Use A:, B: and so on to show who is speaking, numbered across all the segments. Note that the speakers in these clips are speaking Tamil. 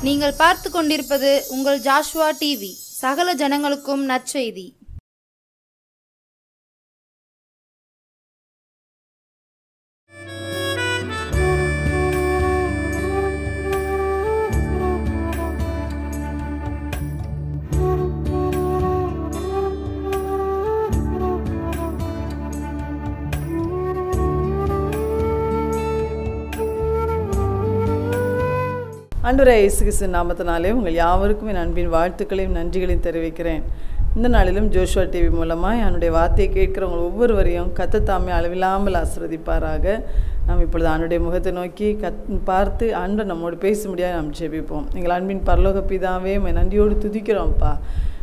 A: நீங்கள் பார்த்து கொண்டிருப்பது உங்கள் ஜாஷ்வா டிவி. சகல ஜனங்களுக்கும் நற்செய்தி.
B: ஆண்டவரே இயேசு கிறிஸ்துவின் நாமத்தினாலே உங்கள் யாவருக்கும் என் அன்பின் வாழ்த்துக்களையும் நன்றிகளையும் தெரிவிக்கிறேன். இந்த நாளிலும் ஜோஷுவா டிவி மூலமாக என்னுடைய வார்த்தையை கேட்கிறவங்க ஒவ்வொருவரையும் கர்த்தர் அளவில்லாமல் ஆசீர்வதிப்பாராக. நாம் இப்பொழுது ஆண்டுடைய முகத்தை நோக்கி பார்த்து ஆண்டவர் நம்மோடு பேச முடியாது நாம் ஜெபிப்போம். எங்கள் அன்பின் பரலோக பிதாவே நன்றியோடு துதிக்கிறோம்ப்பா.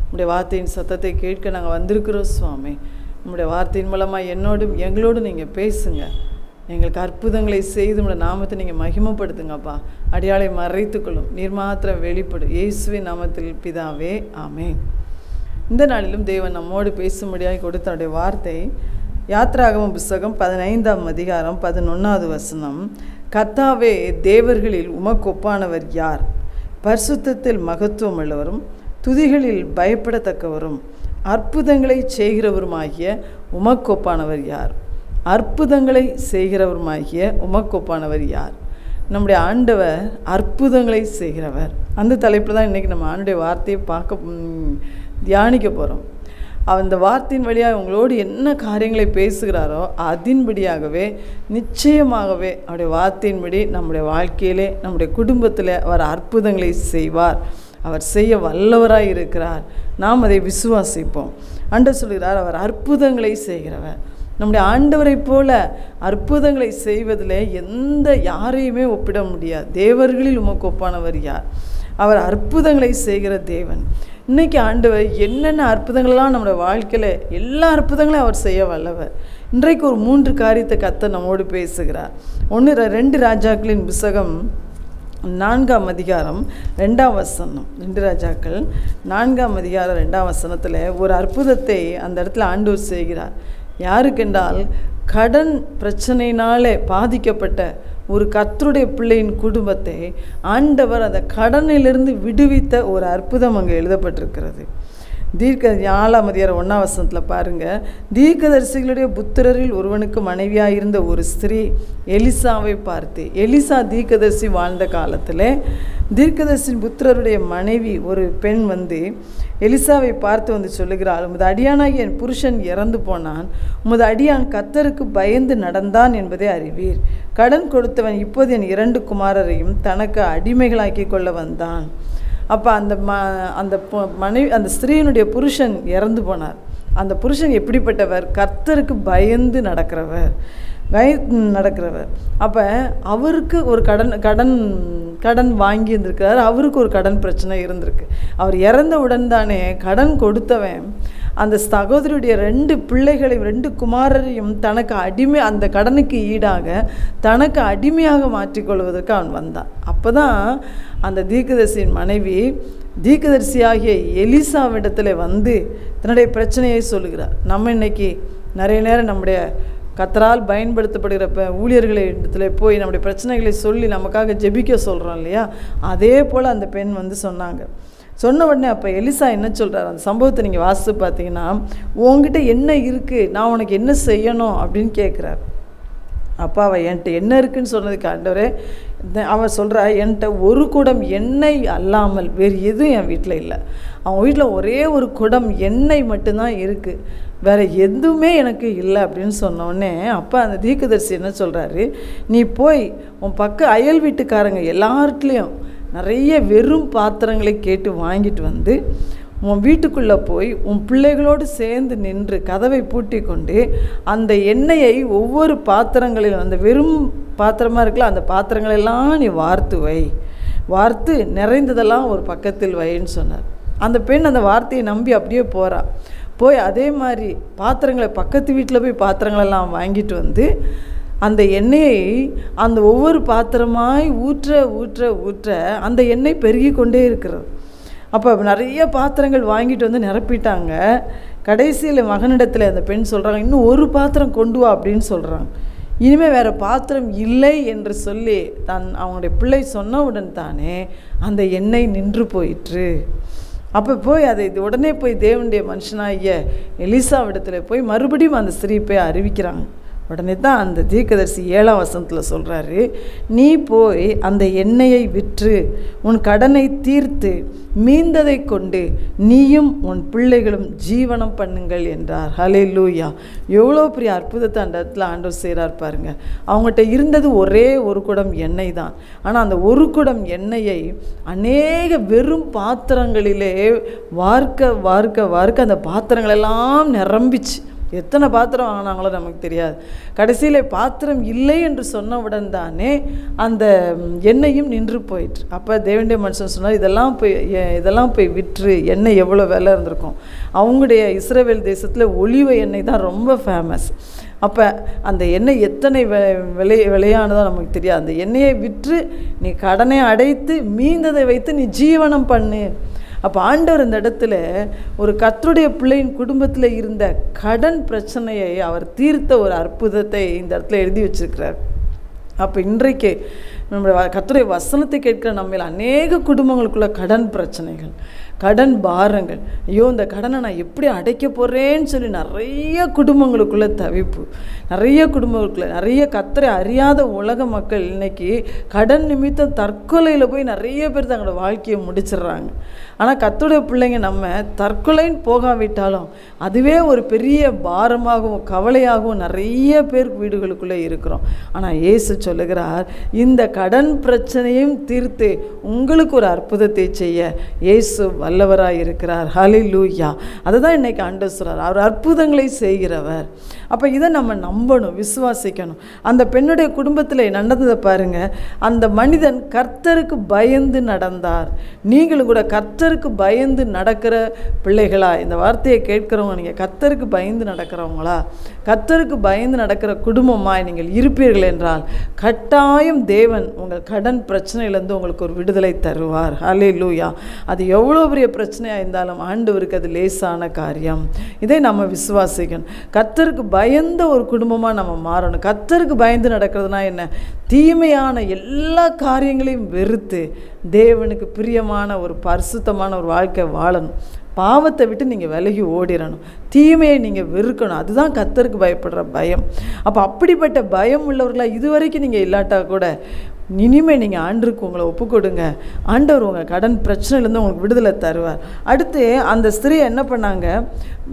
B: உங்களுடைய வார்த்தையின் சத்தத்தை கேட்க நாங்கள் வந்திருக்கிறோம் சுவாமி. உங்களுடைய வார்த்தையின் மூலமாக என்னோடும் எங்களோடும் நீங்கள் பேசுங்க. எங்களுக்கு அற்புதங்களை செய்து உங்களோட நாமத்தை நீங்கள் மகிமைப்படுத்துங்கப்பா. அடியாளை மறைத்துக்கொள்ளும், நீர் மாத்திரம் வெளிப்படும். இயேசுவின் நாமத்தில் பிதாவே, ஆமென். இந்த நாளிலும் தேவன் நம்மோடு பேசும்படியாக கொடுத்தனுடைய வார்த்தை யாத்ராகமம் புஸ்தகம் 15ஆம் அதிகாரம் 11வது வசனம். கர்த்தாவே, தேவர்களில் உமக்கு ஒப்பானவர் யார்? பரிசுத்தத்தில் மகத்துவம் உள்ளவரும் துதிகளில் பயப்படத்தக்கவரும் அற்புதங்களை செய்கிறவருமாகிய உமக்கு ஒப்பானவர் யார்? அற்புதங்களை செய்கிறவருமாகிய உமக்கொப்பானவர் யார்? நம்முடைய ஆண்டவர் அற்புதங்களை செய்கிறவர். அந்த தலைப்பில் தான் இன்றைக்கி நம்ம ஆண்டுடைய வார்த்தையை தியானிக்க போகிறோம். அந்த வார்த்தையின் வழியாக உங்களோடு என்ன காரியங்களை பேசுகிறாரோ அதன்படியாகவே நிச்சயமாகவே அவருடைய வார்த்தையின்படி நம்முடைய வாழ்க்கையிலே நம்முடைய குடும்பத்தில் அவர் அற்புதங்களை செய்வார். அவர் செய்ய வல்லவராய் இருக்கிறார். நாம் அதை விசுவாசிப்போம். ஆண்டவர் சொல்கிறார், அவர் அற்புதங்களை செய்கிறவர். நம்முடைய ஆண்டவரை போல அற்புதங்களை செய்வதில் யாரையுமே ஒப்பிட முடியாது. தேவர்களில் உமக்கு ஒப்பானவர் யார்? அவர் அற்புதங்களை செய்கிற தேவன். இன்றைக்கி ஆண்டவர் என்னென்ன அற்புதங்கள்லாம் நம்முடைய வாழ்க்கையில் எல்லா அற்புதங்களையும் அவர் செய்ய வல்லவர். இன்றைக்கு ஒரு 3 காரியத்தை கர்த்தர் நம்மோடு பேசுகிறார். 2 ராஜாக்களின் புஸ்தகம் 4ஆம் அதிகாரம் 2ஆம் வசனம். 2 ராஜாக்கள் 4ஆம் அதிகாரம் 2ஆம் வசனத்தில் ஒரு அற்புதத்தை அந்த இடத்துல ஆண்டவர் செய்கிறார். யாருக்கென்றால், கடன் பிரச்சனையினாலே பாதிக்கப்பட்ட ஒரு கர்த்தருடைய பிள்ளையின் குடும்பத்தை ஆண்டவர் அந்த கடனிலிருந்து விடுவித்த ஒரு அற்புதம் அங்கே எழுதப்பட்டிருக்கிறது. 4ஆம் அதிகாரம் 1ஆம் வசனத்தில் பாருங்கள். தீர்க்கதரிசிகளுடைய புத்திரரில் ஒருவனுக்கு மனைவியாக இருந்த ஒரு ஸ்திரீ எலிசாவை பார்த்து, எலிசா தீர்க்கதரிசி வாழ்ந்த காலத்தில் தீர்க்கதரிசின் புத்திரருடைய மனைவி ஒரு பெண் எலிசாவை பார்த்து சொல்லுகிறாள், உமது அடியானாகி என் புருஷன் இறந்து போனான், உமது அடியான் கர்த்தருக்கு பயந்து நடந்தான் என்பதை அறிவீர். கடன் கொடுத்தவன் இப்போது என் 2 குமாரரையும் தனக்கு அடிமைகளாக்கி கொள்ள வந்தான். அப்போ அந்த ஸ்திரீயினுடைய புருஷன் இறந்து போனார். அந்த புருஷன் எப்படிப்பட்டவர்? கர்த்தருக்கு பயந்து நடக்கிறவர். அப்போ அவருக்கு ஒரு கடன் வாங்கி இருந்திருக்கிறார். அவருக்கு ஒரு கடன் பிரச்சனை இருந்திருக்கு. அவர் இறந்தவுடன் தானே கடன் கொடுத்தவன் அந்த சகோதரியுடைய 2 பிள்ளைகளையும் 2 குமாரரையும் தனக்கு அந்த கடனுக்கு ஈடாக தனக்கு அடிமையாக மாற்றிக்கொள்வதற்கு அவன் வந்தான். அப்போ தான் அந்த தீர்க்கதரிசியின் மனைவி தீர்க்கதரிசியாகிய எலிசாவிடத்தில் தன்னுடைய பிரச்சனையை சொல்லுகிறார். நம்ம இன்னைக்கு நிறைய நேரம் நம்முடைய கர்த்தரால் பயன்படுத்தப்படுகிற ஊழியர்களை இடத்துல போய் நம்முடைய பிரச்சனைகளை சொல்லி நமக்காக ஜெபிக்க சொல்கிறோம் இல்லையா? அதே போல் அந்த பெண் சொன்னாங்க. சொன்ன உடனே அப்போ எலிசா என்ன சொல்கிறார்? அந்த சம்பவத்தை நீங்கள் வாசித்து பார்த்தீங்கன்னா, உங்ககிட்ட என்ன இருக்குது, நான் உனக்கு என்ன செய்யணும் அப்படின்னு கேட்குறார். அப்பா அவள் என்கிட்ட என்ன இருக்குதுன்னு சொன்னதுக்கு ஆண்டவரே அவன் சொல்கிறா, என்கிட்ட ஒரு குடம் எண்ணெய் அல்லாமல் வேறு எதுவும் என் வீட்டில் இல்லை. அவன் வீட்டில் ஒரே ஒரு குடம் எண்ணெய் மட்டும்தான் இருக்குது, வேறு எதுவுமே எனக்கு இல்லை அப்படின்னு சொன்னோடனே அப்போ அந்த தீர்க்கதரிசி என்ன சொல்கிறாரு, நீ போய் உன் அயல் வீட்டுக்காரங்க எல்லார்ட்லேயும் நிறைய வெறும் பாத்திரங்களை கேட்டு வாங்கிட்டு உன் வீட்டுக்குள்ளே போய் உன் பிள்ளைகளோடு சேர்ந்து நின்று கதவை பூட்டி கொண்டு அந்த எண்ணெயை ஒவ்வொரு பாத்திரங்களிலும், அந்த வெறும் பாத்திரமாக இருக்கலாம் அந்த பாத்திரங்களெல்லாம் நீ வார்த்து நிறைந்ததெல்லாம் ஒரு பக்கத்தில் வைன்னு சொன்னார். அந்த பெண் அந்த வார்த்தையை நம்பி அப்படியே போய் அதே மாதிரி பாத்திரங்களை பக்கத்து வீட்டில் போய் பாத்திரங்களெல்லாம் வாங்கிட்டு அந்த எண்ணெயை அந்த ஒவ்வொரு பாத்திரமாய் ஊற்ற அந்த எண்ணெய் பெருகி கொண்டே இருக்கிறது. அப்போ நிறைய பாத்திரங்கள் வாங்கிட்டு நிரப்பிட்டாங்க. கடைசியில் மகனிடத்தில் அந்த பெண் சொல்கிறாங்க, இன்னும் ஒரு பாத்திரம் கொண்டு வா அப்படின்னு சொல்கிறாங்க. இனிமேல் வேறு பாத்திரம் இல்லை என்று சொல்லி அவங்களுடைய பிள்ளை சொன்னவுடன் தானே அந்த எண்ணெய் நின்று போயிற்று. அப்போ போய் அதை உடனே போய் தேவனுடைய மனுஷனாகிய எலிசாவிடத்தில் போய் மறுபடியும் அந்த ஸ்திரீ போய் அறிவிக்கிறாங்க. உடனே தான் அந்த தீர்க்கதரிசி 7ஆம் வசனத்தில் சொல்கிறாரு, நீ போய் அந்த எண்ணெயை விற்று உன் கடனை தீர்த்து மீந்ததை கொண்டு நீயும் உன் பிள்ளைகளும் ஜீவனம் பண்ணுங்கள் என்றார். ஹல்லேலூயா! எவ்வளோ பெரிய அற்புதத்தை அந்த இடத்துல ஆண்டவர் செய்கிறார் பாருங்க. அவங்ககிட்ட இருந்தது ஒரே ஒரு குடம் எண்ணெய் தான். ஆனால் அந்த ஒரு குடம் எண்ணெயை அநேக வெறும் பாத்திரங்களிலே வார்க்க வார்க்க வார்க்க அந்த பாத்திரங்களெல்லாம் நிரம்பிச்சு. எத்தனை பாத்திரம் வாங்கினாங்களோ நமக்கு தெரியாது. கடைசியில் பாத்திரம் இல்லை என்று சொன்னவுடன் தானே அந்த எண்ணெயும் நின்று போயிற்று. அப்போ தேவனுடைய மனுஷன் சொன்னார், இதெல்லாம் போய் விற்று. எண்ணெய் எவ்வளோ விலை இருந்திருக்கும். அவங்களுடைய இஸ்ரவேல் தேசத்தில் ஒலிவ எண்ணெய் தான் ரொம்ப ஃபேமஸ். அப்போ அந்த எண்ணெய் எத்தனை விலையானதோ நமக்கு தெரியாது. அந்த எண்ணெயை விற்று நீ கடனை அடைத்து மீந்ததை வைத்து நீ ஜீவனம் பண்ணு. அப்போ ஆண்டவர் இந்த இடத்துல ஒரு கர்த்தருடைய பிள்ளையின் குடும்பத்தில் இருந்த கடன் பிரச்சனையை அவர் தீர்த்த ஒரு அற்புதத்தை இந்த இடத்துல எழுதி வச்சிருக்கிறார். அப்போ இன்றைக்கு நம்முடைய கர்த்தருடைய வசனத்தை கேட்கிற நம்மள அநேக குடும்பங்களுக்குள்ள கடன் பிரச்சனைகள், கடன் பாரங்கள், ஐயோ இந்த கடனை நான் எப்படி அடைக்க போகிறேன்னு சொல்லி நிறைய குடும்பங்களுக்குள்ளே தவிப்பு, நிறைய குடும்பங்களுக்குள்ள நிறைய கர்த்தரை அறியாத உலக மக்கள் இன்னைக்கு கடன் நிமித்தம் தற்கொலையில் போய் நிறைய பேர் தங்களோட வாழ்க்கையை முடிச்சிடுறாங்க. ஆனால் கர்த்தருடைய பிள்ளைங்க நம்ம தற்கொலைன்னு போகாவிட்டாலும் அதுவே ஒரு பெரிய பாரமாகவும் கவலையாகவும் நிறைய பேர் வீடுகளுக்குள்ளே இருக்கிறோம். ஆனால் இயேசு சொல்லுகிறார், இந்த கடன் பிரச்சனையும் தீர்த்து உங்களுக்கு ஒரு அற்புதத்தை செய்ய இயேசு வல்லவராய் இருக்கிறார். ஹல்லேலூயா! அதுதான் இன்னைக்கு ஆண்டவர் சொல்றார், அவர் அற்புதங்களை செய்கிறவர். அப்போ இதை நம்ம நம்பணும், விசுவாசிக்கணும். அந்த பெண்ணுடைய குடும்பத்தில் நடந்ததை பாருங்க. அந்த மனிதன் கர்த்தருக்கு பயந்து நடந்தார். நீங்களும் கூட கர்த்தருக்கு பயந்து நடக்கிற பிள்ளைகளா? இந்த வார்த்தையை கேட்கிறவங்க நீங்கள் கர்த்தருக்கு பயந்து நடக்கிறவங்களா? கர்த்தருக்கு பயந்து நடக்கிற குடும்பமாய் நீங்கள் இருப்பீர்கள் என்றால் கட்டாயம் தேவன் உங்கள் கடன் பிரச்சனையிலேருந்து உங்களுக்கு ஒரு விடுதலை தருவார். ஹல்லேலூயா! அது எவ்வளோ பெரிய பிரச்சனையாக இருந்தாலும் ஆண்டவருக்கு அது லேசான காரியம். இதை நம்ம விசுவாசிக்கணும். கர்த்தருக்கு பயந்த ஒரு குடும்பமாக நம்ம மாறணும். கர்த்தருக்கு பயந்து நடக்கிறதுனா என்ன? தீமையான எல்லா காரியங்களையும் வெறுத்து தேவனுக்கு பிரியமான ஒரு பரிசுத்தமான ஒரு வாழ்க்கை வாழணும். பாவத்தை விட்டு நீங்கள் விலகி ஓடிடணும். தீமையை நீங்கள் வெறுக்கணும். அதுதான் கர்த்தருக்கு பயப்படுற பயம். அப்போ அப்படிப்பட்ட பயம் உள்ளவர்களாக இதுவரைக்கும் நீங்கள் இல்லாட்டா கூட இனிமேல் நீங்கள் ஆண்டவருக்கு உங்களை ஒப்புக்கொடுங்க. ஆண்டவர் உங்கள் கடன் பிரச்சனையிலேருந்து உங்களுக்கு விடுதலை தருவார். அடுத்து அந்த ஸ்திரீ என்ன பண்ணாங்க?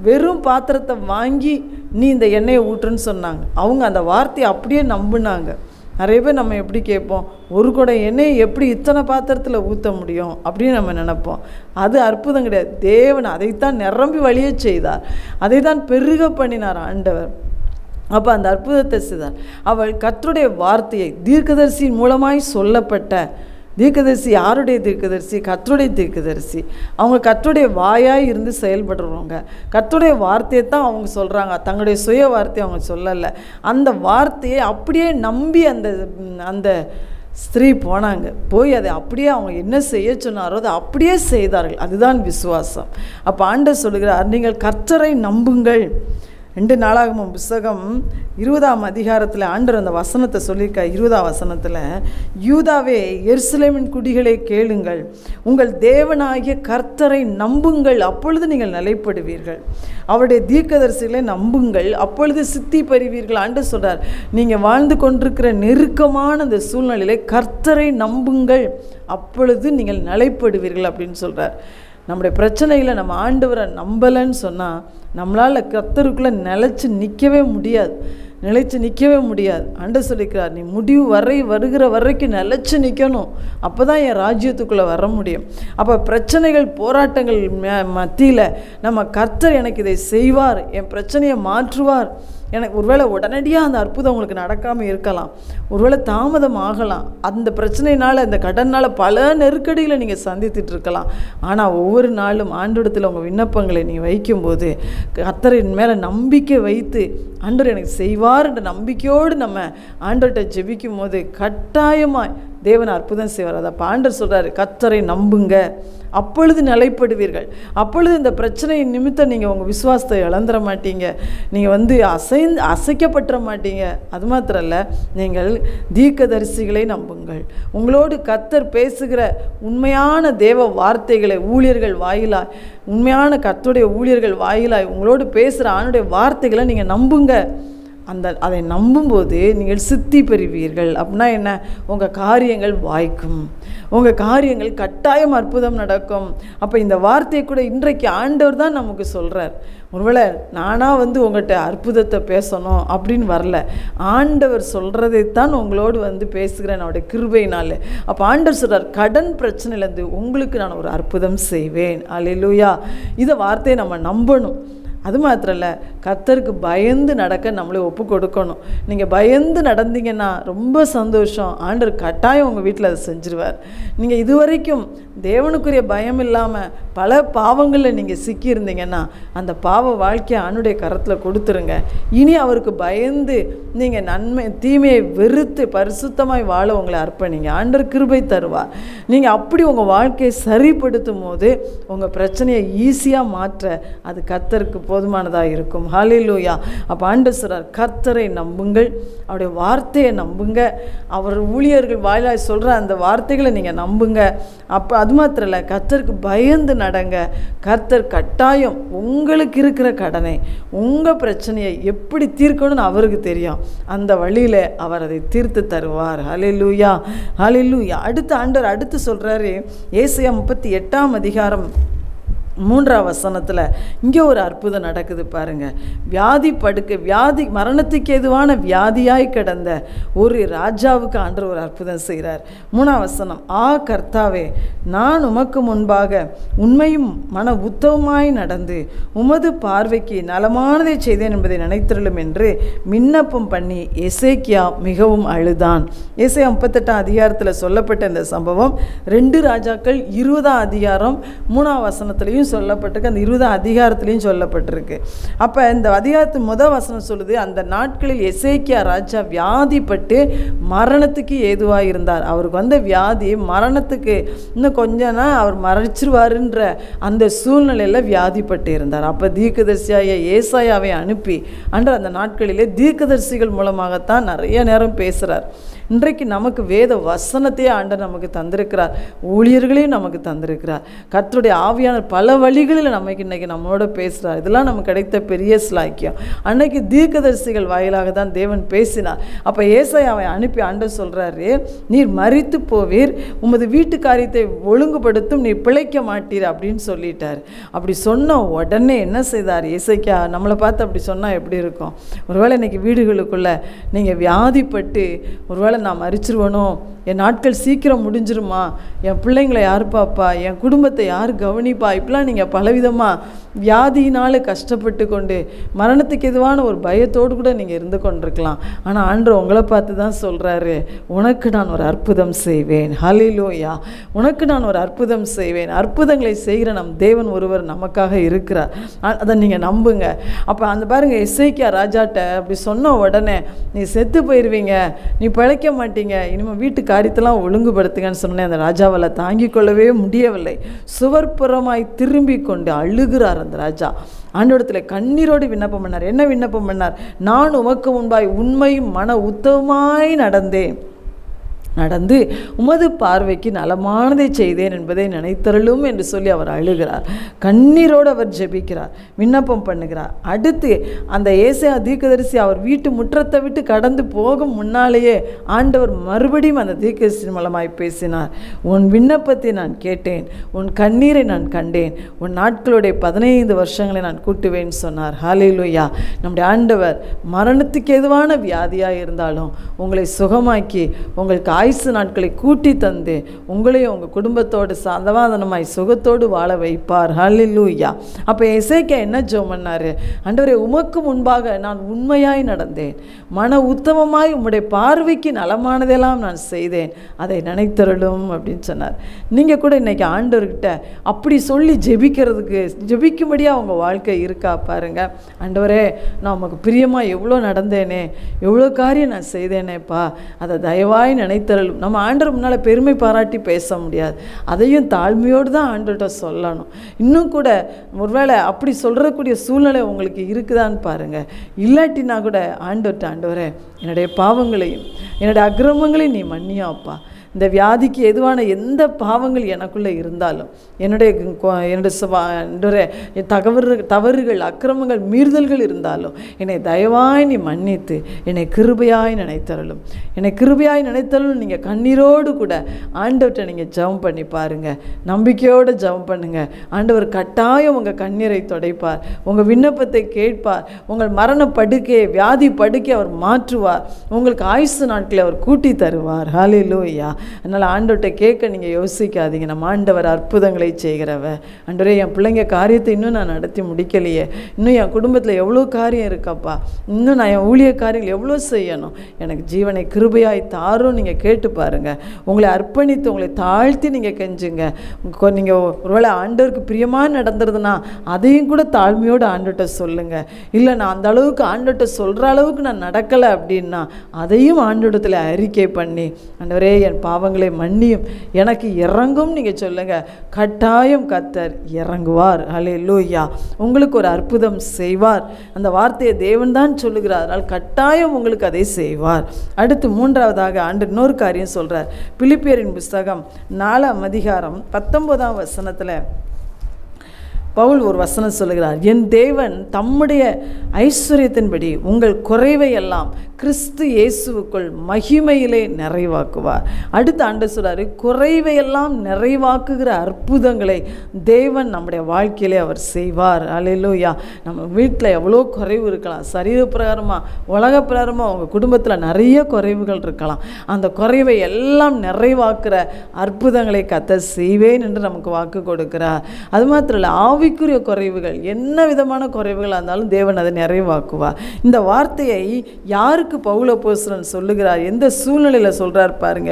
B: வெறும் பாத்திரத்தை வாங்கி நீ இந்த எண்ணெயை ஊற்றுன்னு சொன்னாங்க. அவங்க அந்த வார்த்தையை அப்படியே நம்பினாங்க. நிறைய பேர் நம்ம எப்படி கேட்போம், ஒரு குடம் எண்ணெயை எப்படி இத்தனை பாத்திரத்தில் ஊற்ற முடியும் அப்படின்னு நம்ம நினைப்போம். அது அற்புதம் கிடையாது. தேவன் அதைத்தான் நிரம்பி வழிய செய்தார். அதை தான் பெருக பண்ணினார் ஆண்டவர். அப்போ அந்த அற்புதத்தை செய்தார். அவள் கர்த்தருடைய வார்த்தையை தீர்க்கதரிசியின் மூலமாய் சொல்லப்பட்ட தீர்க்கதரிசி யாருடைய தீர்க்கதரிசி? கர்த்தருடைய தீர்க்கதரிசி. அவங்க கர்த்தருடைய வாயாய் இருந்து செயல்படுறவங்க. கர்த்தருடைய வார்த்தையை தான் அவங்க சொல்கிறாங்க, தங்களுடைய சுய வார்த்தையை அவங்க சொல்லலை. அந்த வார்த்தையை அப்படியே நம்பி அந்த ஸ்திரீ போனாங்க. போய் அதை அப்படியே அவங்க என்ன செய்ய சொன்னாரோ அதை அப்படியே செய்தார்கள். அதுதான் விசுவாசம். அப்போ ஆண்டவர் சொல்லுகிறார், நீங்கள் கர்த்தரை நம்புங்கள். 2 நாளாகமம் புத்தகம் 20ஆம் அதிகாரத்தில் ஆண்டவர் அந்த வசனத்தை சொல்லியிருக்கா. 20ஆம் வசனத்தில், யூதாவே எருசலேமின் குடிகளை கேளுங்கள், உங்கள் தேவனாகிய கர்த்தரை நம்புங்கள், அப்பொழுது நீங்கள் நிலைப்படுவீர்கள். அவருடைய தீர்க்கதரிசிகளை நம்புங்கள், அப்பொழுது சித்தி பெறுவீர்கள். ஆண்டவர் சொல்றார், நீங்கள் வாழ்ந்து கொண்டிருக்கிற நெருக்கமான இந்த சூழ்நிலையிலே கர்த்தரை நம்புங்கள், அப்பொழுது நீங்கள் நிலைப்படுவீர்கள் அப்படின்னு சொல்கிறார். நம்முடைய பிரச்சனையில் நம்ம ஆண்டவரை நம்பலைன்னு சொன்னால் நம்மளால் கர்த்தருக்குள்ளே நிலைச்சி நிற்கவே முடியாது. ஆண்டவர் சொல்லிக்கிறார், நீ முடிவு வருகிற வரைக்கும் நிலைச்சி நிற்கணும். அப்போ தான் என் ராஜ்யத்துக்குள்ளே வர முடியும். அப்போ பிரச்சனைகள் போராட்டங்கள் மத்தியில் நம்ம கர்த்தர் எனக்கு இதை செய்வார், என் பிரச்சனையை மாற்றுவார், எனக்கு ஒருவேளை உடனடியாக அந்த அற்புதம் உங்களுக்கு நடக்காமல் இருக்கலாம், ஒருவேளை தாமதம் ஆகலாம். அந்த பிரச்சனையினால் அந்த கடனால் பல நெருக்கடிகளை நீங்கள் சந்தித்துட்டு இருக்கலாம். ஆனால் ஒவ்வொரு நாளும் ஆண்டவரிடத்தில் உங்கள் விண்ணப்பங்களை நீங்கள் வைக்கும்போது கர்த்தரின் மேலே நம்பிக்கை வைத்து ஆண்டவர் எனக்கு செய்வார் என்ற நம்பிக்கையோடு நம்ம ஆண்டவர்கிட்ட ஜெபிக்கும் போது கட்டாயமாக தேவன் அற்புதம் செய்வார். அதை ஆண்டவர் சொல்கிறார், கர்த்தரை நம்புங்க, அப்பொழுது நிலைப்படுவீர்கள். அப்பொழுது இந்த பிரச்சனையின் நிமித்தம் நீங்கள் உங்கள் விசுவாசத்தை இழந்துட மாட்டீங்க, நீங்கள் அசைக்கப்பட்டுற மாட்டீங்க. அது மாத்திரம் இல்லை, நீங்கள் தீர்க்கதரிசிகளை நம்புங்கள். உங்களோடு கர்த்தர் பேசுகிற உண்மையான தேவ வார்த்தைகளை ஊழியர்கள் வாயிலாய், உண்மையான கர்த்தருடைய ஊழியர்கள் வாயிலாய் உங்களோடு பேசுகிற ஆணுடைய வார்த்தைகளை நீங்கள் நம்புங்க. அதை நம்பும்போது நீங்கள் சித்தி பெறுவீர்கள். அப்படின்னா என்ன? உங்கள் காரியங்கள் வாய்க்கும், உங்கள் காரியங்கள் கட்டாயம் அற்புதம் நடக்கும். அப்போ இந்த வார்த்தையை கூட இன்றைக்கு ஆண்டவர் தான் நமக்கு சொல்கிறார். ஒருவேளை நானாக உங்கள்கிட்ட அற்புதத்தை பேசணும் அப்படின்னு வரல, ஆண்டவர் சொல்கிறதைத்தான் உங்களோடு பேசுகிறேன் அவருடைய கிருபையினால். அப்போ ஆண்டவர் சொல்கிறார், கடன் பிரச்சனையிலேருந்து உங்களுக்கு நான் ஒரு அற்புதம் செய்வேன். அல்லேலூயா. இதை வார்த்தையை நம்ம நம்பணும். அது மாத்திரம் இல்லை, கர்த்தருக்கு பயந்து நடக்க நம்மளே ஒப்பு கொடுக்கணும். நீங்கள் பயந்து நடந்தீங்கன்னா ரொம்ப சந்தோஷம், ஆண்டவர் கட்டாயம் உங்கள் வீட்டில் அதை செஞ்சிருவார். நீங்கள் இதுவரைக்கும் தேவனுக்குரிய பயம் இல்லாமல் பல பாவங்களில் நீங்கள் சிக்கியிருந்தீங்கன்னா அந்த பாவ வாழ்க்கையை ஆண்டுடைய கரத்தில் கொடுத்துருங்க. இனி அவருக்கு பயந்து நீங்கள் தீமையை வெறுத்து பரிசுத்தமாய் வாழ உங்களை அர்ப்பணிங்க. ஆண்டவர் கிருபை தருவார். நீங்கள் அப்படி உங்கள் வாழ்க்கையை சரிப்படுத்தும் போது உங்கள் பிரச்சனையை ஈஸியாக மாற்ற அது கர்த்தருக்கு போதுமானதாக இருக்கும். ஹல்லேலூயா. அப்போ ஆண்டவர் சொல்றார், கர்த்தரை நம்புங்கள், அவருடைய வார்த்தையை நம்புங்க, அவர் ஊழியர்கள் வாயிலாய் சொல்கிற அந்த வார்த்தைகளை நீங்கள் நம்புங்க. அப்போ அது மாத்திரம் இல்லை, கர்த்தருக்கு பயந்து நடங்க. கர்த்தர் கட்டாயம் உங்களுக்கு இருக்கிற கடனை, உங்கள் பிரச்சனையை எப்படி தீர்க்கணும்னு அவருக்கு தெரியும். அந்த வழியில் அவர் அதை தீர்த்து தருவார். ஹல்லேலூயா, ஹல்லேலூயா. அடுத்து சொல்கிறாரு, ஏசாயா 38ஆம் அதிகாரம் 3ஆம் வசனத்தில் இங்கே ஒரு அற்புதம் நடக்குது பாருங்கள். வியாதி மரணத்துக்கு ஏதுவான வியாதியாய் கிடந்த ஒரு ராஜாவுக்கு ஆண்டவர் ஒரு அற்புதம் செய்கிறார். 3ஆம் வசனம், கர்த்தாவே, நான் உமக்கு முன்பாக உண்மையும் மன உத்தவமாய் நடந்து உமது பார்வைக்கு நலமானதை செய்தேன் என்பதை நினைத்திருளும் என்று விண்ணப்பம் பண்ணி எசேக்கியா மிகவும் அழுதான். ஏசாயா 38ஆம் அதிகாரத்தில் சொல்லப்பட்ட இந்த சம்பவம் 2 ராஜாக்கள் 20ஆம் அதிகாரம் 3ஆம் வசனத்திலையும் சொல்லப்பட்டிருக்கு, அந்த 20ஆம் அதிகாரத்திலையும் சொல்லப்பட்டிருக்கு. அப்போ இந்த அதிகாரத்தின் முதல் வசனம் சொல்லுது, அந்த நாட்களில் எசேக்கியா ராஜா வியாதிப்பட்டு மரணத்துக்கு ஏதுவாக இருந்தார். அவருக்கு வந்த வியாதி மரணத்துக்கு இன்னும் கொஞ்சம் அவர் மறைச்சிருவாருன்ற அந்த சூழ்நிலையில் வியாதிப்பட்டு இருந்தார். அப்போ தீர்க்கதரிசியாய ஏசாயாவை அனுப்பி அந்த நாட்களிலே தீர்க்கதரிசிகள் மூலமாகத்தான் நிறைய நேரம் பேசுகிறார். இன்றைக்கு நமக்கு வேத வசனத்தையே ஆண்டவர் நமக்கு தந்திருக்கிறார், ஊழியர்களையும் நமக்கு தந்திருக்கிறார். கர்த்தருடைய ஆவியானவர் பல வழிகளில் நமக்கு இன்றைக்கி நம்மளோட பேசுகிறார். இதெல்லாம் நமக்கு கிடைத்த பெரிய ஸ்லாக்கியம். அன்னைக்கு தீர்க்கதரிசிகள் வாயிலாக தான் தேவன் பேசினார். அப்போ ஏசாயாவை அனுப்பி ஆண்டவர் சொல்கிறாரு, நீர் மரித்து போவீர், உமது வீட்டு காரியத்தை ஒழுங்குபடுத்தும், நீர் பிழைக்க மாட்டீர் அப்படின்னு சொல்லிட்டார். அப்படி சொன்ன உடனே என்ன செய்தார் ஏசாயா? நம்மளை பார்த்து அப்படி சொன்னால் எப்படி இருக்கும்? ஒருவேளை இன்றைக்கி வீடுகளுக்குள்ளே நீங்கள் வியாதிப்பட்டு ஒருவேளை நான் மறிச்சிருவனோ, என் நாட்கள் சீக்கிரம் முடிஞ்சிருமா, என் பிள்ளைங்களை யார் பாப்பா, என் குடும்பத்தை யார் கவனிப்பா, இப்படிலாம் நீங்கள் பலவிதமாக வியாதியினால் கஷ்டப்பட்டு கொண்டு மரணத்துக்கு எதுவான ஒரு பயத்தோடு கூட நீங்கள் இருந்து கொண்டிருக்கலாம். ஆனால் ஆண்டவர் உங்களை பார்த்து தான் சொல்கிறாரு, உனக்கு நான் ஒரு அற்புதம் செய்வேன். ஹல்லேலூயா. உனக்கு நான் ஒரு அற்புதம் செய்வேன். அற்புதங்களை செய்கிற நம் தேவன் ஒருவர் நமக்காக இருக்கிறார். அதை நீங்கள் நம்புங்க. அப்போ பாருங்கள், எசேக்கியா ராஜாட்ட அப்படி சொன்ன உடனே, நீ செத்து போயிடுவீங்க, நீ பிழைக்க மாட்டீங்க, இனிமேல் வீட்டு காரியத்தெல்லாம் ஒழுங்குபடுத்துங்கன்னு சொன்னேன். அந்த ராஜாவால் தாங்கிக் கொள்ளவே முடியவில்லை. சுவர்ப்புறமாய் திரும்பி கொண்டு அழுகிறார் அந்த ராஜா. ஆண்டவரிடத்தில் கண்ணீரோடு விண்ணப்பம் பண்ணார். என்ன விண்ணப்பம் பண்ணார்? நான் உமக்கு முன்பாய் உண்மையும் மன உத்தவமாய் நடந்து உமது பார்வைக்கு நலமானதை செய்தேன் என்பதை நினைத்தருளும் என்று சொல்லி அவர் அழுகிறார். கண்ணீரோடு அவர் ஜெபிக்கிறார், விண்ணப்பம் பண்ணுகிறார். அடுத்து அந்த ஏசாயா தீர்க்கதரிசி அவர் வீட்டு முற்றத்தை விட்டு கடந்து போகும் முன்னாலேயே ஆண்டவர் மறுபடியும் அந்த தீர்க்கதரிசி மூலமாய் பேசினார். உன் விண்ணப்பத்தை நான் கேட்டேன், உன் கண்ணீரை நான் கண்டேன், உன் நாட்களுடைய 15 வருஷங்களை நான் கூட்டுவேன் சொன்னார். ஹல்லேலூயா. நம்முடைய ஆண்டவர் மரணத்துக்கு எதுவான வியாதியாக இருந்தாலும் உங்களை சுகமாக்கி உங்களுக்கு ஆயுசு நாட்களை கூட்டி தந்து உங்களையும் உங்கள் குடும்பத்தோடு சமாதானமாய் சுகத்தோடு வாழ வைப்பார். ஹல்லேலூயா. அப்போ எசேக்கியா என்ன ஜெபம் பண்ணார்? ஆண்டவரே, உமக்கு முன்பாக நான் உண்மையாய் நடந்தேன், மன உத்தமமாய் உம்முடைய பார்வைக்கு நலமானதெல்லாம் நான் செய்தேன், அதை நினைத்தருளும் அப்படின்னு சொன்னார். நீங்கள் கூட இன்றைக்கி ஆண்டவர்கிட்ட அப்படி சொல்லி ஜெபிக்கும்படியாக உங்கள் வாழ்க்கை இருக்கா பாருங்க. ஆண்டவரே, நான் உமக்கு பிரியமாக எவ்வளோ நடந்தேனே, எவ்வளோ காரியம் நான் செய்தேனேப்பா, அதை தயவாய் நினைத்தருளும் மன்னித்தரலும். நம்ம ஆண்டவர் முன்னால் பெருமை பாராட்டி பேச முடியாது, அதையும் தாழ்மையோடு தான் ஆண்டவர்கிட்ட சொல்லணும். இன்னும் கூட ஒருவேளை அப்படி சொல்கிறக்கூடிய சூழ்நிலை உங்களுக்கு இருக்குதான்னு பாருங்கள். இல்லாட்டினா கூட ஆண்டவர்கிட்ட, ஆண்டவரே என்னுடைய பாவங்களையும் என்னுடைய அக்கிரமங்களையும் நீ மன்னியாப்பா. இந்த வியாதிக்கு எதுவான எந்த பாவங்கள் எனக்குள்ளே இருந்தாலும், என்னுடைய தவறுகள் அக்கிரமங்கள் மீறுதல்கள் இருந்தாலும் என்னை தயவாய் நீ மன்னித்து என்னை கிருபையாய் நினைத்தரலும். என்னை கிருபையாய் நினைத்தரலும். நீங்கள் கண்ணீரோடு கூட ஆண்டவர்கிட்ட நீங்கள் ஜெபம் பண்ணி பாருங்கள். நம்பிக்கையோடு ஜெபம் பண்ணுங்கள். ஆண்டவர் கட்டாயம் உங்கள் கண்ணீரை துடைப்பார், உங்கள் விண்ணப்பத்தை கேட்பார், உங்கள் மரண படுக்கையை வியாதி படுக்கை அவர் மாற்றுவார், உங்களுக்கு ஆயுசு நாட்களை அவர் கூட்டி தருவார். ஹல்லேலூயா. அதனால் ஆண்டவர்கிட்ட கேட்க நீங்கள் யோசிக்காதீங்க. நம்ம ஆண்டவர் அற்புதங்களை செய்கிறவ. ஆண்டவரே என் பிள்ளைங்க காரியத்தை இன்னும் நான் நடத்தி முடிக்கலையே, இன்னும் என் குடும்பத்தில் எவ்வளோ காரியம் இருக்கப்பா, இன்னும் நான் என் ஊழிய காரியங்கள் எவ்வளோ செய்யணும், எனக்கு ஜீவனை கிருபையாய் தாரும் நீங்கள் கேட்டு பாருங்கள். உங்களை அர்ப்பணித்து உங்களை தாழ்த்தி நீங்கள் கெஞ்சுங்க. நீங்கள் ஒருவேளை ஆண்டவருக்கு பிரியமாக நடந்துருதுன்னா அதையும் கூட தாழ்மையோடு ஆண்டவர்கிட்ட சொல்லுங்கள். இல்லை நான் அந்த அளவுக்கு ஆண்டவர்கிட்ட சொல்கிற அளவுக்கு நான் நடக்கலை அப்படின்னா அதையும் ஆண்டவரிடத்தில் அறிக்கை பண்ணி, ஆண்டவரே என் பாவங்களை மன்னியும், எனக்கு இறங்கும் நீங்கள் சொல்லுங்கள். கட்டாயம் கர்த்தர் இறங்குவார். ஹல்லேலூயா. உங்களுக்கு ஒரு அற்புதம் செய்வார். அந்த வார்த்தையை தேவன் தான் சொல்லுகிறார். அதனால் கட்டாயம் உங்களுக்கு அதை செய்வார். அடுத்து மூன்றாவதாக ஆண்டு இன்னொரு காரியம் சொல்கிறார். பிலிப்பியரின் புஸ்தகம் 4ஆம் அதிகாரம் 19ஆம் வசனத்தில் பவுல் ஒரு வசனம் சொல்லுகிறார். என் தேவன் தம்முடைய ஐஸ்வர்யத்தின்படி உங்கள் குறைவை எல்லாம் கிறிஸ்து இயேசுவுக்குள் மகிமையிலே நிறைவாக்குவார். அடுத்த ஆண்டு சொல்கிறாரு, குறைவையெல்லாம் நிறைவாக்குகிற அற்புதங்களை தேவன் நம்முடைய வாழ்க்கையிலே அவர் செய்வார். அல்லேலூயா. நம்ம வீட்டில் எவ்வளோ குறைவு இருக்கலாம், சரீர பிரகாரமாக உலக பிரகாரமாக உங்கள் குடும்பத்தில் நிறைய குறைவுகள் இருக்கலாம். அந்த குறைவை எல்லாம் நிறைவாக்குற அற்புதங்களை கர்த்தர் செய்வேன் என்று நமக்கு வாக்கு கொடுக்கிறார். அது மாத்திரம் இல்லை, ஆவிக்குரிய குறைவுகள் என்ன விதமான குறைவுகளாக இருந்தாலும் தேவன் அதை நிறைவாக்குவார். இந்த வார்த்தையை யாருக்கு பவுல் அப்போஸ்தலன் சொல்லுகிறார், எந்த சூழ்நிலையில் சொல்கிறார் பாருங்க.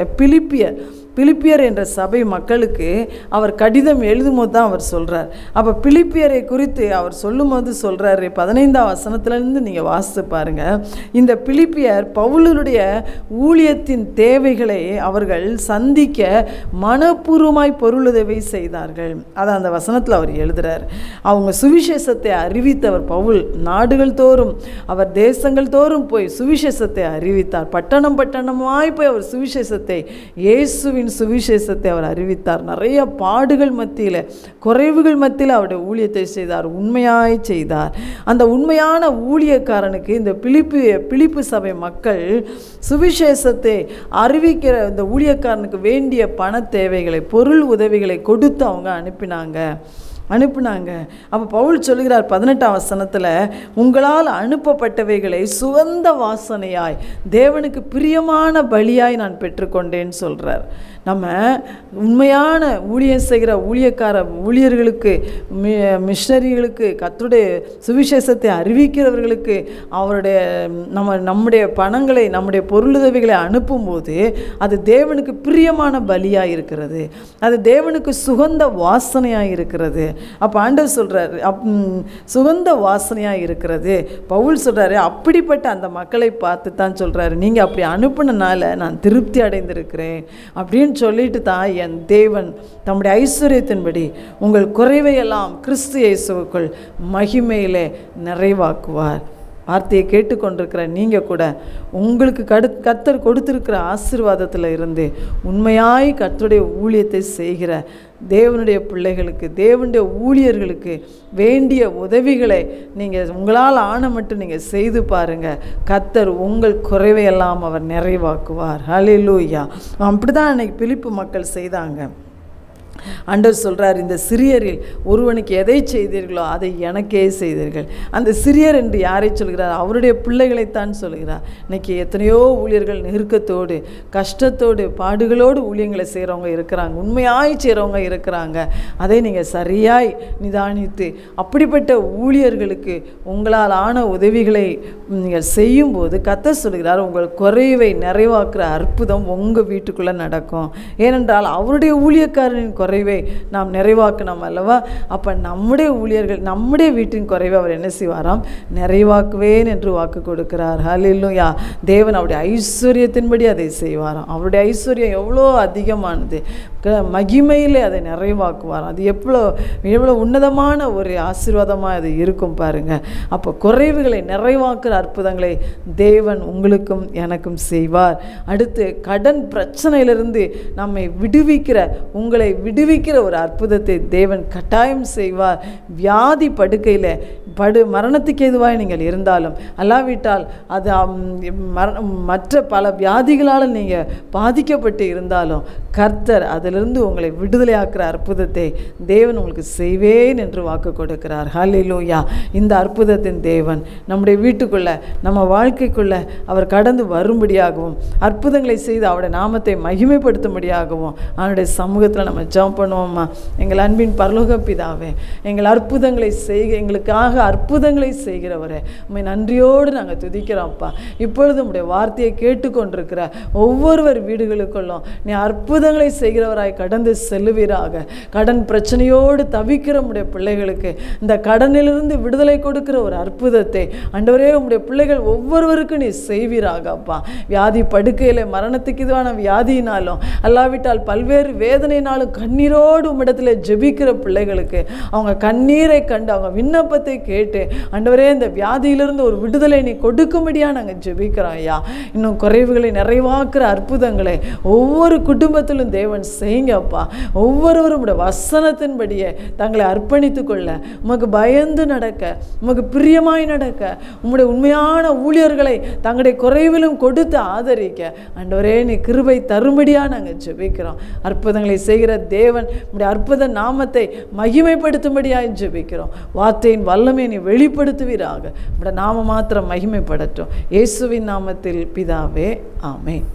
B: பிலிப்பியர் என்ற சபை மக்களுக்கு அவர் கடிதம் எழுதும்போது தான் அவர் சொல்கிறார். அப்போ பிலிப்பியரை குறித்து அவர் சொல்லும்போது சொல்கிறாரு, 15ஆம் வசனத்துலேருந்து நீங்கள் வாசித்து பாருங்கள். இந்த பிலிப்பியர் பவுலுடைய ஊழியத்தின் தேவைகளை அவர்கள் சந்திக்க மனப்பூர்வமாய் பொருளுதவி செய்தார்கள். அதை அந்த வசனத்தில் அவர் எழுதுகிறார். அவங்க சுவிசேஷத்தை அறிவித்தவர் பவுல். நாடுகள் தோறும் அவர் தேசங்கள் தோறும் போய் சுவிசேஷத்தை அறிவித்தார். பட்டணம் பட்டணமாய் போய் அவர் சுவிசேஷத்தை, இயேசுவின் சுவிசேஷத்தை அவர் அறிவித்தார். நிறைய பாடுகள் மத்தியில், குறைவுகள் மத்தியில் அவருடைய ஊழியத்தை செய்தார், உண்மையாய் செய்தார். அந்த உண்மையான ஊழியக்காரனுக்கு இந்த பிலிப்பு சபை மக்கள் சுவிசேஷத்தை அறிவிக்கிற இந்த ஊழியக்காரனுக்கு வேண்டிய பண தேவைகளை, பொருள் உதவிகளை கொடுத்து அவங்க அனுப்பினாங்க. அப்போ பவுல் சொல்லுகிறார் 18ஆம் வசனத்தில், உங்களால் அனுப்பப்பட்டவைகளை சுகந்த வாசனையாய் தேவனுக்கு பிரியமான பலியாய் நான் பெற்றுக்கொண்டேன்னு சொல்கிறார். நம்ம உண்மையான ஊழியம் செய்கிற ஊழியர்களுக்கு, மிஷனரிகளுக்கு, கர்த்தருடைய சுவிசேஷத்தை அறிவிக்கிறவர்களுக்கு நம்முடைய பணங்களை, நம்முடைய பொருளுதவிகளை அனுப்பும்போது அது தேவனுக்கு பிரியமான பலியாக இருக்கிறது, அது தேவனுக்கு சுகந்த வாசனையாக இருக்கிறது. அப்போ ஆண்டவர் சொல்கிறாரு, சுகந்த வாசனையாக இருக்கிறது. பவுல் சொல்கிறாரு, அப்படிப்பட்ட அந்த மக்களை பார்த்து தான் சொல்கிறாரு, நீங்கள் அப்படி அனுப்புனனால நான் திருப்தி அடைந்திருக்கிறேன் அப்படின்னு சொல்லிட்டு தான் என் தேவன் தம்முடைய ஐஸ்வர்யத்தின்படி உங்கள் குறைவையெல்லாம் கிறிஸ்து இயேசுவுக்குள் மகிமையிலே நிறைவாக்குவார். வார்த்தையை கேட்டுக்கொண்டிருக்கிற நீங்கள் கூட உங்களுக்கு கர்த்தர் கொடுத்திருக்கிற ஆசீர்வாதத்தில் இருந்து உண்மையாய் கர்த்தருடைய ஊழியத்தை செய்கிற தேவனுடைய பிள்ளைகளுக்கு, தேவனுடைய ஊழியர்களுக்கு வேண்டிய உதவிகளை நீங்கள் உங்களால் ஆன மட்டும் நீங்கள் செய்து பாருங்கள். கர்த்தர் உங்கள் குறைவையெல்லாம் அவர் நிறைவாக்குவார். ஹல்லேலூயா. அப்படி தான் அன்னைக்கு பிலிப்பு மக்கள் செய்தாங்க. ஆண்டவர் சொல்கிறார், இந்த சிறியரில் ஒருவனுக்கு எதை செய்தீர்களோ அதை எனக்கே செய்தீர்கள். அந்த சிறியர் என்று யாரை சொல்கிறார்? அவருடைய பிள்ளைகளைத்தான் சொல்கிறார். இன்றைக்கி எத்தனையோ ஊழியர்கள் நெருக்கத்தோடு, கஷ்டத்தோடு, பாடுகளோடு ஊழியங்களை செய்கிறவங்க இருக்கிறாங்க, உண்மையாய் செய்கிறவங்க இருக்கிறாங்க. அதை நீங்கள் சரியாய் நிதானித்து அப்படிப்பட்ட ஊழியர்களுக்கு உங்களால் ஆன உதவிகளை நீங்கள் செய்யும்போது கர்த்தர் சொல்கிறார், உங்கள் குறைவை நிறைவாக்குற அற்புதம் உங்கள் வீட்டுக்குள்ளே நடக்கும். ஏனென்றால் அவருடைய ஊழியக்காரனின் குறைவை குறைவை நாம் நிறைவாக்கணும் அல்லவா? அப்போ நம்முடைய ஊழியர்கள் நம்முடைய வீட்டின் குறைவை அவர் என்ன செய்வாராம்? நிறைவாக்குவேன் என்று வாக்கு கொடுக்கிறார். ஹல்லேலூயா. தேவன் அவருடைய ஐஸ்வர்யத்தின்படி அதை செய்வாராம். அவருடைய ஐஸ்வர்யம் எவ்வளோ அதிகமானது, மகிமையிலே அதை நிறைவாக்குவாராம். அது எவ்வளோ உன்னதமான ஒரு ஆசீர்வாதமாக அது இருக்கும் பாருங்க. அப்போ குறைவுகளை நிறைவாக்குற அற்புதங்களை தேவன் உங்களுக்கும் எனக்கும் செய்வார். அடுத்து கடன் பிரச்சனையிலிருந்து நம்மை உங்களை விடுவிக்கிற ஒரு அற்புதத்தை தேவன் கட்டாயம் செய்வார். வியாதி படுக்கையில் மரணத்துக்கு எதுவாக நீங்கள் இருந்தாலும், அல்லாவிட்டால் அது மற்ற பல வியாதிகளால் நீங்கள் பாதிக்கப்பட்டு இருந்தாலும் கர்த்தர் அதிலிருந்து உங்களை விடுதலையாக்குற அற்புதத்தை தேவன் உங்களுக்கு செய்வேன் என்று வாக்கு கொடுக்கிறார். ஹல்லேலூயா. இந்த அற்புதத்தின் தேவன் நம்முடைய வீட்டுக்குள்ள, நம்ம வாழ்க்கைக்குள்ள அவர் கடந்து வரும்படியாகவும் அற்புதங்களை செய்து அவருடைய நாமத்தை மகிமைப்படுத்தும்படியாகவும் அவனுடைய சமூகத்தில் நம்ம ஜெபம் பண்ணுவோம்மா. எங்கள் அன்பின் பரலோக பிதாவே, எங்களுக்காக அற்புதங்களை செய்கிறவரே, உம்மை நன்றியோடு நாங்கள் துதிக்கிறோம்ப்பா. இப்பொழுது உம்முடைய வார்த்தையை கேட்டுக்கொண்டிருக்கிற ஒவ்வொருவர் வீடுகளுக்குள்ளும் நீ அற்புதங்களை செய்கிறவராய் கடந்து செல்லுவீராக. கடன் பிரச்சனையோடு தவிக்கிற உம்முடைய பிள்ளைகளுக்கு இந்த கடனிலிருந்து விடுதலை கொடுக்கிற ஒரு அற்புதத்தை ஆண்டவரே உம்முடைய பிள்ளைகள் ஒவ்வொருவருக்கும் நீ செய்வீராக அப்பா. வியாதி படுக்கையில் மரணத்துக்கு இதுவான வியாதியினாலும் அல்லாவிட்டால் பல்வேறு வேதனையினாலும் கண்ணீரோடு உம்மிடத்தில் ஜெபிக்கிற பிள்ளைகளுக்கு அவங்க கண்ணீரை கண்டு அவங்க விண்ணப்பத்தை கேட்டு ஆண்டவரே இந்த வியாதியிலிருந்து ஒரு விடுதலை நீ கொடுக்கும்படியாக நாங்கள் ஜெபிக்கிறோம் ஐயா. இன்னும் குறைவுகளை நிறைவாக்குற அற்புதங்களை ஒவ்வொரு குடும்பத்திலும் தேவன் செய்யுங்கப்பா. ஒவ்வொருவரும் வசனத்தின்படியே தங்களை அர்ப்பணித்து கொள்ள, உமக்கு பயந்து நடக்க, உமக்கு பிரியமாய் நடக்க, உம்முடைய உண்மையான ஊழியர்களை தங்களுடைய குறைவிலும் கொடுத்து ஆதரிக்க ஆண்டவரே நீ கிருபை தரும்படியாக நாங்கள் ஜெபிக்கிறோம். அற்புதங்களை செய்கிற தேவன் உம்முடைய அற்புத நாமத்தை மகிமைப்படுத்தும்படியாக ஜெபிக்கிறோம். வார்த்தையின் வல்லமை நீ வெளிப்படுத்துவீராக. உம்முடைய நாம மாத்திரம் மகிமைப்படட்டும். இயேசுவின் நாமத்தில் பிதாவே, ஆமென்.